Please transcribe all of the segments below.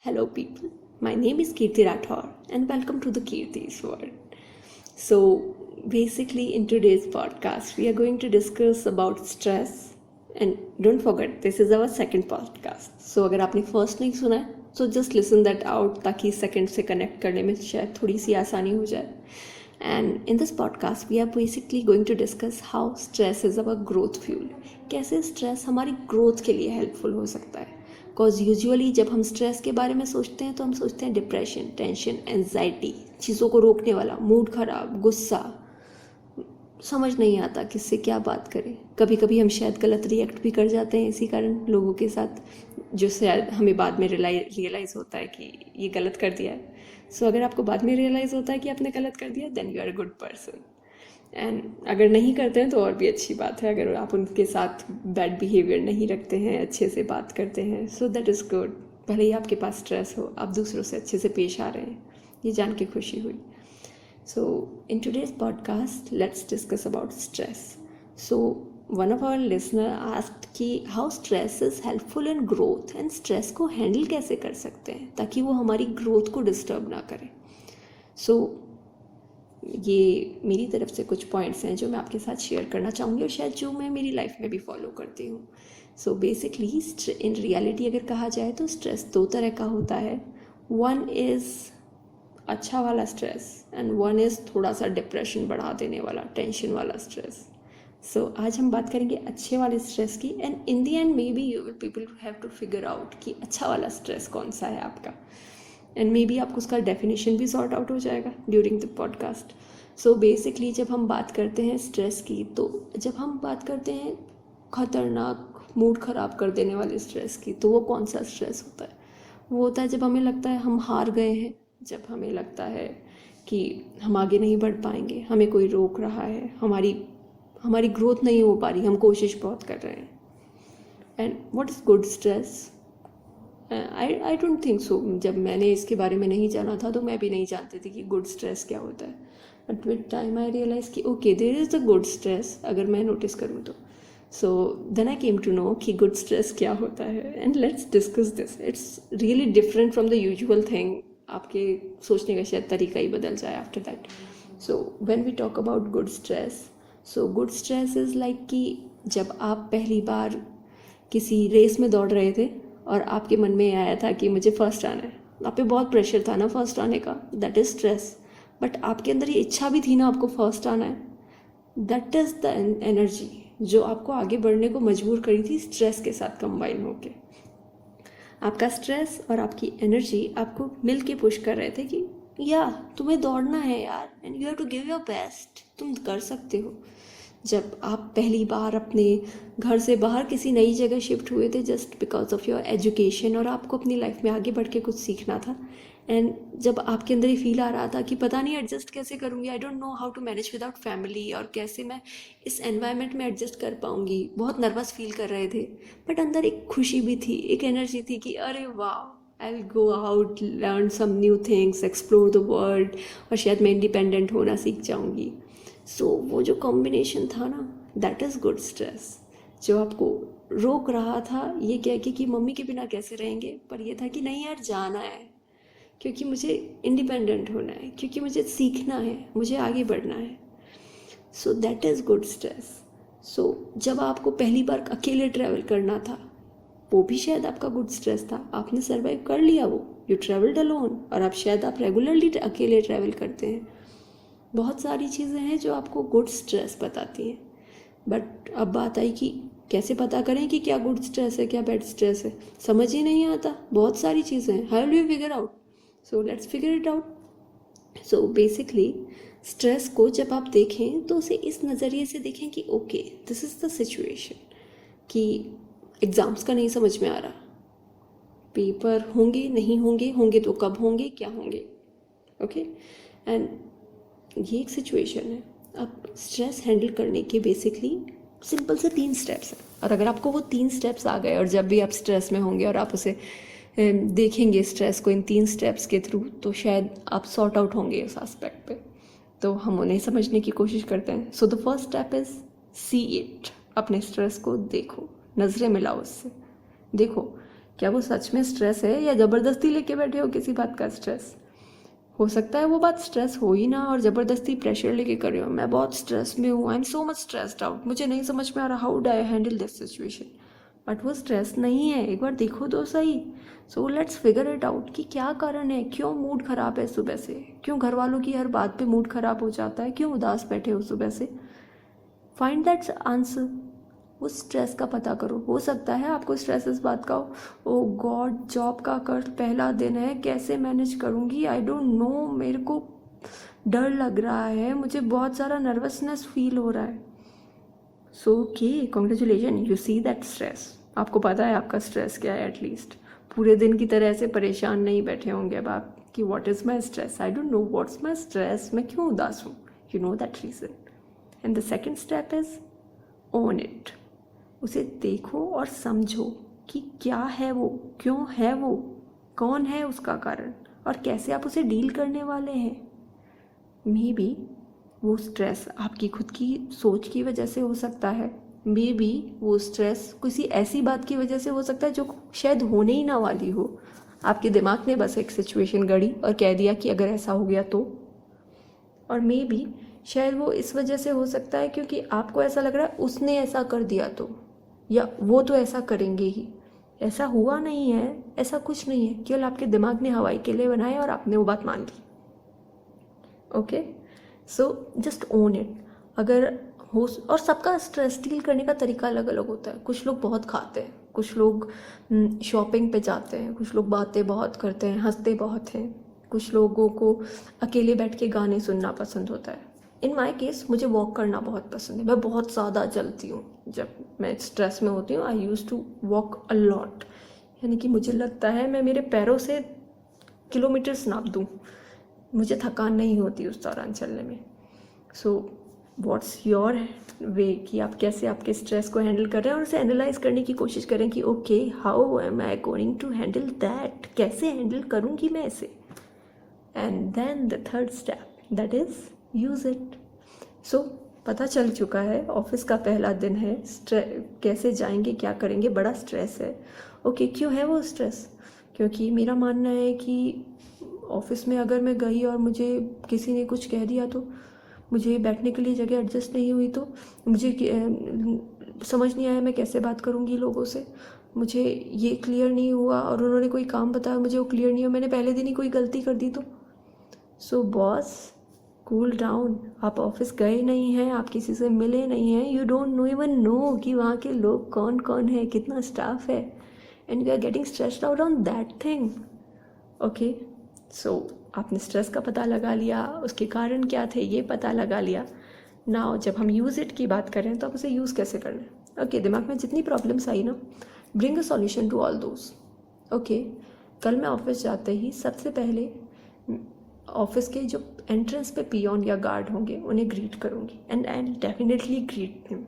Hello, people. My name is Kirti Rathore, and welcome to the Kirti's World. So, basically, in today's podcast, we are going to discuss about stress. And don't forget, this is our second podcast. So, अगर आपने first नहीं सुना है, so just listen that out ताकि second से connect करने में शायद थोड़ी सी आसानी हो जाए. And in this podcast, we are basically going to discuss how stress is our growth fuel. कैसे stress हमारी growth के लिए helpful हो सकता है. बिकॉज यूजुअली जब हम स्ट्रेस के बारे में सोचते हैं तो हम सोचते हैं डिप्रेशन, टेंशन, एंजाइटी, चीज़ों को रोकने वाला, मूड खराब, गुस्सा, समझ नहीं आता किससे क्या बात करें. कभी कभी हम शायद गलत रिएक्ट भी कर जाते हैं इसी कारण लोगों के साथ, जो शायद हमें बाद में रियलाइज़ होता है कि ये गलत कर दिया है. सो अगर आपको बाद में रियलाइज़ होता है कि आपने गलत कर दिया, then you are a good person. And अगर नहीं करते हैं तो और भी अच्छी बात है. अगर आप उनके साथ बैड बिहेवियर नहीं रखते हैं, अच्छे से बात करते हैं, सो दैट इज़ गुड. भले ही आपके पास स्ट्रेस हो, आप दूसरों से अच्छे से पेश आ रहे हैं, ये जान के खुशी हुई. So in today's podcast let's discuss about stress. So one of our listener asked कि how stress is helpful in growth, and stress को हैंडल कैसे कर सकते हैं ताकि वो हमारी ग्रोथ को डिस्टर्ब ना करे. सो ये मेरी तरफ से कुछ पॉइंट्स हैं जो मैं आपके साथ शेयर करना चाहूँगी और शायद जो मैं मेरी लाइफ में भी फॉलो करती हूँ. सो बेसिकली इन रियलिटी अगर कहा जाए तो स्ट्रेस दो तरह का होता है. वन इज़ अच्छा वाला स्ट्रेस एंड वन इज़ थोड़ा सा डिप्रेशन बढ़ा देने वाला, टेंशन वाला स्ट्रेस. सो आज हम बात करेंगे अच्छे वाले स्ट्रेस की. And in the end maybe you will people have to figure out कि अच्छा वाला स्ट्रेस कौन सा है आपका. एंड मे बी आपको उसका डेफिनेशन भी सॉर्ट आउट हो जाएगा during the podcast. So basically जब हम बात करते हैं स्ट्रेस की, तो जब हम बात करते हैं ख़तरनाक मूड ख़राब कर देने वाले स्ट्रेस की, तो वो कौन सा स्ट्रेस होता है? वो होता है जब हमें लगता है हम हार गए हैं, जब हमें लगता है कि हम आगे नहीं बढ़ पाएंगे, हमें कोई रोक रहा है, हमारी ग्रोथ नहीं हो पा रही, हम कोशिश बहुत कर रहे हैं. And what is good stress? I don't think so. जब मैंने इसके बारे में नहीं जाना था तो मैं भी नहीं जानती थी कि गुड स्ट्रेस क्या होता है. But with time I realise कि okay, there is a good stress अगर मैं नोटिस करूँ तो. So then I came to know कि गुड स्ट्रेस क्या होता है. And let's discuss this. It's really different from the usual thing. आपके सोचने का शायद तरीका ही बदल जाए after that. So when we talk about good stress, so good stress is like कि जब आप पहली बार किसी रेस में दौड़ रहे थे और आपके मन में आया था कि मुझे फर्स्ट आना है, आप पे बहुत प्रेशर था ना फर्स्ट आने का, दैट इज़ स्ट्रेस. बट आपके अंदर ये इच्छा भी थी ना आपको फर्स्ट आना है, दैट इज़ द एनर्जी जो आपको आगे बढ़ने को मजबूर करी थी स्ट्रेस के साथ कंबाइन होके. आपका स्ट्रेस और आपकी एनर्जी आपको मिल के पुश कर रहे थे कि या तुम्हें दौड़ना है यार, and you have to give your best, तुम कर सकते हो. जब आप पहली बार अपने घर से बाहर किसी नई जगह शिफ्ट हुए थे just because of your education, और आपको अपनी लाइफ में आगे बढ़ के कुछ सीखना था, एंड जब आपके अंदर ये फील आ रहा था कि पता नहीं एडजस्ट कैसे करूँगी, I don't know how to manage without family, और कैसे मैं इस एनवायरनमेंट में एडजस्ट कर पाऊँगी, बहुत नर्वस फील कर रहे थे. बट अंदर एक खुशी भी थी, एक एनर्जी थी कि अरे वाह, I will go out, learn some new things, explore the world, और शायद मैं इंडिपेंडेंट होना सीख जाऊँगी. सो वो जो कॉम्बिनेशन था ना, दैट इज़ गुड स्ट्रेस. जो आपको रोक रहा था ये कह के कि मम्मी के बिना कैसे रहेंगे, पर ये था कि नहीं यार, जाना है क्योंकि मुझे इंडिपेंडेंट होना है, क्योंकि मुझे सीखना है, मुझे आगे बढ़ना है. So that is good stress. सो जब आपको पहली बार अकेले ट्रैवल करना था, वो भी शायद आपका गुड स्ट्रेस था. आपने सर्वाइव कर लिया वो, यू ट्रैवल्ड अलोन, और अब शायद आप रेगुलरली अकेले ट्रैवल करते हैं. बहुत सारी चीज़ें हैं जो आपको गुड स्ट्रेस बताती हैं. बट अब बात आई कि कैसे पता करें कि क्या गुड स्ट्रेस है, क्या बैड स्ट्रेस है. समझ ही नहीं आता, बहुत सारी चीज़ें हैं. How do you figure out? So let's figure it out. So basically stress को जब आप देखें तो उसे इस नज़रिए से देखें कि okay, this is the situation कि एग्ज़ाम्स का नहीं समझ में आ रहा, पेपर होंगे नहीं होंगे, होंगे तो कब होंगे, क्या होंगे. ओके, एंड ये एक सिचुएशन है. अब स्ट्रेस हैंडल करने के बेसिकली सिंपल से 3 स्टेप्स हैं, और अगर आपको वो 3 स्टेप्स आ गए और जब भी आप स्ट्रेस में होंगे और आप उसे देखेंगे स्ट्रेस को इन 3 स्टेप्स के थ्रू, तो शायद आप सॉर्ट आउट होंगे उस एस्पेक्ट पे. तो हम उन्हें समझने की कोशिश करते हैं. So the first step is see it. अपने स्ट्रेस को देखो, नज़रें मिलाओ उससे, देखो क्या वो सच में स्ट्रेस है या ज़बरदस्ती लेके बैठे हो किसी बात का स्ट्रेस? हो सकता है वो बात स्ट्रेस हो ही ना और ज़बरदस्ती प्रेशर लेके कर रहे हो, मैं बहुत स्ट्रेस में हूँ, I am so much stressed out, मुझे नहीं समझ में आ रहा how do I handle this situation. But वो स्ट्रेस नहीं है, एक बार देखो तो सही। So let's figure it out कि क्या कारण है, क्यों मूड ख़राब है सुबह से, क्यों घर वालों की हर बात पे मूड ख़राब हो जाता है, क्यों उदास बैठे हो सुबह से। फाइंड दैट आंसर, उस स्ट्रेस का पता करो। हो सकता है आपको स्ट्रेस इस बात का हो, ओ गॉड जॉब का कल पहला दिन है, कैसे मैनेज करूँगी, आई डोंट नो, मेरे को डर लग रहा है, मुझे बहुत सारा नर्वसनेस फील हो रहा है। So okay, congratulation, you see that stress. आपको पता है आपका स्ट्रेस क्या है, एटलीस्ट पूरे दिन की तरह ऐसे परेशान नहीं बैठे होंगे अब आप कि what is my stress, I don't know what's my stress, मैं क्यों उदास हूँ। You know that reason. And the second step is own it. उसे देखो और समझो कि क्या है वो, क्यों है वो, कौन है उसका कारण और कैसे आप उसे डील करने वाले हैं। मे बी वो स्ट्रेस आपकी खुद की सोच की वजह से हो सकता है, मे बी वो स्ट्रेस किसी ऐसी बात की वजह से हो सकता है जो शायद होने ही ना वाली हो। आपके दिमाग ने बस एक सिचुएशन गढ़ी और कह दिया कि अगर ऐसा हो गया तो। और मे बी शायद वो इस वजह से हो सकता है क्योंकि आपको ऐसा लग रहा है उसने ऐसा कर दिया तो, या वो तो ऐसा करेंगे ही। ऐसा हुआ नहीं है, ऐसा कुछ नहीं है, केवल आपके दिमाग ने हवाई किले बनाए और आपने वो बात मान ली। Okay, so just own it. अगर हो, और सबका स्ट्रेस डील करने का तरीका अलग अलग होता है। कुछ लोग बहुत खाते हैं, कुछ लोग शॉपिंग पे जाते हैं, कुछ लोग बातें बहुत करते हैं, हंसते बहुत हैं, कुछ लोगों को अकेले बैठ के गाने सुनना पसंद होता है। इन माई केस मुझे वॉक करना बहुत पसंद है, मैं बहुत ज़्यादा चलती हूँ। जब मैं स्ट्रेस में होती हूँ I use to walk a lot, यानी कि मुझे लगता है मैं मेरे पैरों से किलोमीटर्स नाप दूँ, मुझे थकान नहीं होती उस दौरान चलने में। सो व्हाट्स योर वे कि आप कैसे आपके स्ट्रेस को हैंडल कर रहे हैं और उसे एनालाइज करने की कोशिश करें कि okay how am I going to handle that, कैसे हैंडल करूँगी मैं इसे। And then the third step that is use it. So पता चल चुका है, ऑफिस का पहला दिन है, कैसे जाएंगे, क्या करेंगे, बड़ा स्ट्रेस है। ओके, क्यों है वो स्ट्रेस? क्योंकि मेरा मानना है कि ऑफिस में अगर मैं गई और मुझे किसी ने कुछ कह दिया तो, मुझे बैठने के लिए जगह एडजस्ट नहीं हुई तो, मुझे समझ नहीं आया मैं कैसे बात करूँगी लोगों से, मुझे ये क्लियर नहीं हुआ और उन्होंने कोई काम बताया मुझे वो क्लियर नहीं हुआ, मैंने पहले दिन ही कोई गलती कर दी तो। सो बॉस कूल डाउन, आप ऑफिस गए नहीं हैं, आप किसी से मिले नहीं हैं, you don't know even know कि वहाँ के लोग कौन कौन है, कितना स्टाफ है, and you are getting stressed out on that thing. Okay, so आपने स्ट्रेस का पता लगा लिया, उसके कारण क्या थे ये पता लगा लिया। नाउ जब हम यूज़ इट की बात करें तो आप उसे यूज़ कैसे करना है। ओके, दिमाग में जितनी प्रॉब्लम्स आई ना, bring a solution to all those. Okay, कल मैं ऑफिस जाते ही सबसे पहले ऑफिस के जो एंट्रेंस पे पियोन या गार्ड होंगे उन्हें ग्रीट करूँगी, and I definitely greet him.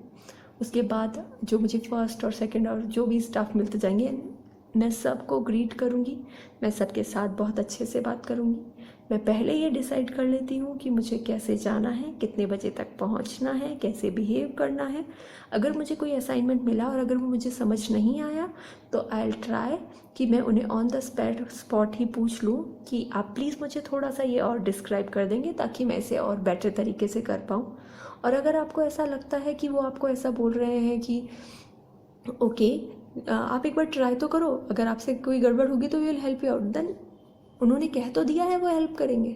उसके बाद जो मुझे फर्स्ट और सेकंड और जो भी स्टाफ मिलते जाएंगे मैं सबको ग्रीट करूँगी, मैं सबके साथ बहुत अच्छे से बात करूँगी। मैं पहले ये डिसाइड कर लेती हूँ कि मुझे कैसे जाना है, कितने बजे तक पहुँचना है, कैसे बिहेव करना है। अगर मुझे कोई असाइनमेंट मिला और अगर वो मुझे समझ नहीं आया तो आई विल ट्राई कि मैं उन्हें ऑन द स्पॉट ही पूछ लूँ कि आप प्लीज़ मुझे थोड़ा सा ये और डिस्क्राइब कर देंगे ताकि मैं इसे और बेटर तरीके से कर पाऊँ। और अगर आपको ऐसा लगता है कि वो आपको ऐसा बोल रहे हैं कि ओके आप एक बार ट्राई तो करो, अगर आपसे कोई गड़बड़ होगी तो we will help you out, then उन्होंने कह तो दिया है वो हेल्प करेंगे,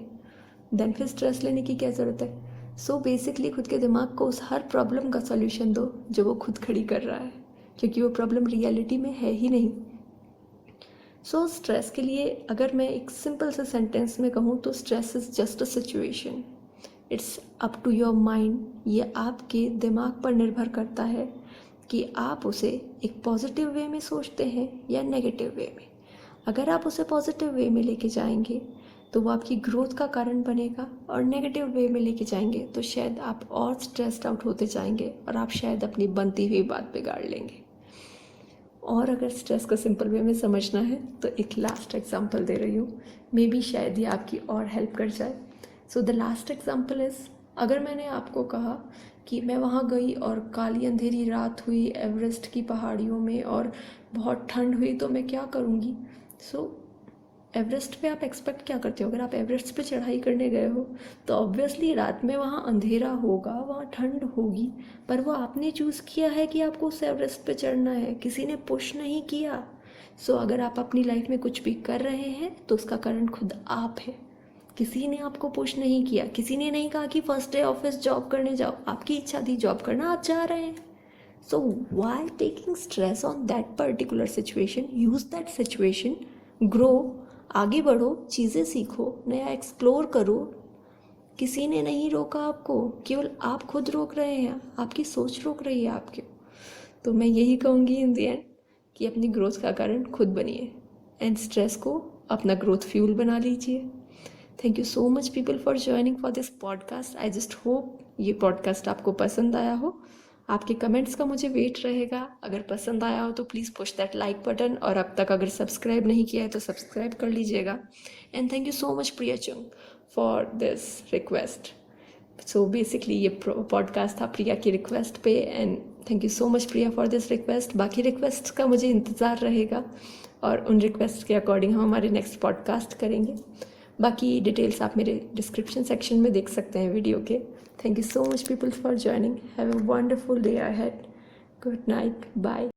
देन फिर स्ट्रेस लेने की क्या ज़रूरत है। सो बेसिकली खुद के दिमाग को उस हर प्रॉब्लम का सॉल्यूशन दो जो वो खुद खड़ी कर रहा है, क्योंकि वो प्रॉब्लम रियलिटी में है ही नहीं। सो स्ट्रेस के लिए अगर मैं एक सिंपल से सेंटेंस में कहूँ तो stress is just a situation, it's up to your mind. ये आपके दिमाग पर निर्भर करता है कि आप उसे एक पॉजिटिव वे में सोचते हैं या नेगेटिव वे में। अगर आप उसे पॉजिटिव वे में लेके जाएंगे तो वो आपकी ग्रोथ का कारण बनेगा, और नेगेटिव वे में लेके जाएंगे तो शायद आप और स्ट्रेस्ड आउट होते जाएंगे और आप शायद अपनी बनती हुई बात बिगाड़ लेंगे। और अगर स्ट्रेस को सिंपल वे में समझना है तो एक लास्ट एग्जांपल दे रही हूँ, मे बी शायद ये आपकी और हेल्प कर जाए। So the last example is अगर मैंने आपको कहा कि मैं वहाँ गई और काली अंधेरी रात हुई एवरेस्ट की पहाड़ियों में और बहुत ठंड हुई, तो मैं क्या करूँगी? सो एवरेस्ट पे आप एक्सपेक्ट क्या करते हो? अगर आप एवरेस्ट पे चढ़ाई करने गए हो तो ऑब्वियसली रात में वहाँ अंधेरा होगा, वहाँ ठंड होगी, पर वो आपने चूज़ किया है कि आपको उस एवरेस्ट पे चढ़ना है, किसी ने पुश नहीं किया। सो अगर आप अपनी लाइफ में कुछ भी कर रहे हैं तो उसका कारण खुद आप है। किसी ने आपको पुश नहीं किया, किसी ने नहीं कहा कि फर्स्ट डे ऑफिस जॉब करने जाओ, आपकी इच्छा थी जॉब करना, आप जा रहे हैं। So why taking stress on that particular situation? Use that situation, grow, आगे बढ़ो, चीज़ें सीखो, नया एक्सप्लोर करो। किसी ने नहीं रोका आपको, केवल आप खुद रोक रहे हैं, आपकी सोच रोक रही है आपके। तो मैं यही कहूँगी इन दी एंड कि अपनी ग्रोथ का कारण खुद बनिए एंड स्ट्रेस को अपना ग्रोथ फ्यूल बना लीजिए। Thank you so much people for joining for this podcast. I just hope ये पॉडकास्ट आपको पसंद आया हो। आपके कमेंट्स का मुझे वेट रहेगा। अगर पसंद आया हो तो please push that like button, और अब तक अगर सब्सक्राइब नहीं किया है तो सब्सक्राइब कर लीजिएगा। And thank you so much Priya Chung for this request. So basically ये पॉडकास्ट था प्रिया की रिक्वेस्ट पे, and thank you so much Priya for this request. बाकी रिक्वेस्ट का मुझे इंतज़ार रहेगा और उन रिक्वेस्ट के अकॉर्डिंग हम हमारे नेक्स्ट पॉडकास्ट करेंगे। बाकी डिटेल्स आप मेरे डिस्क्रिप्शन सेक्शन में देख सकते हैं वीडियो के। Thank you so much people for joining. Have a wonderful day ahead. Good night, bye.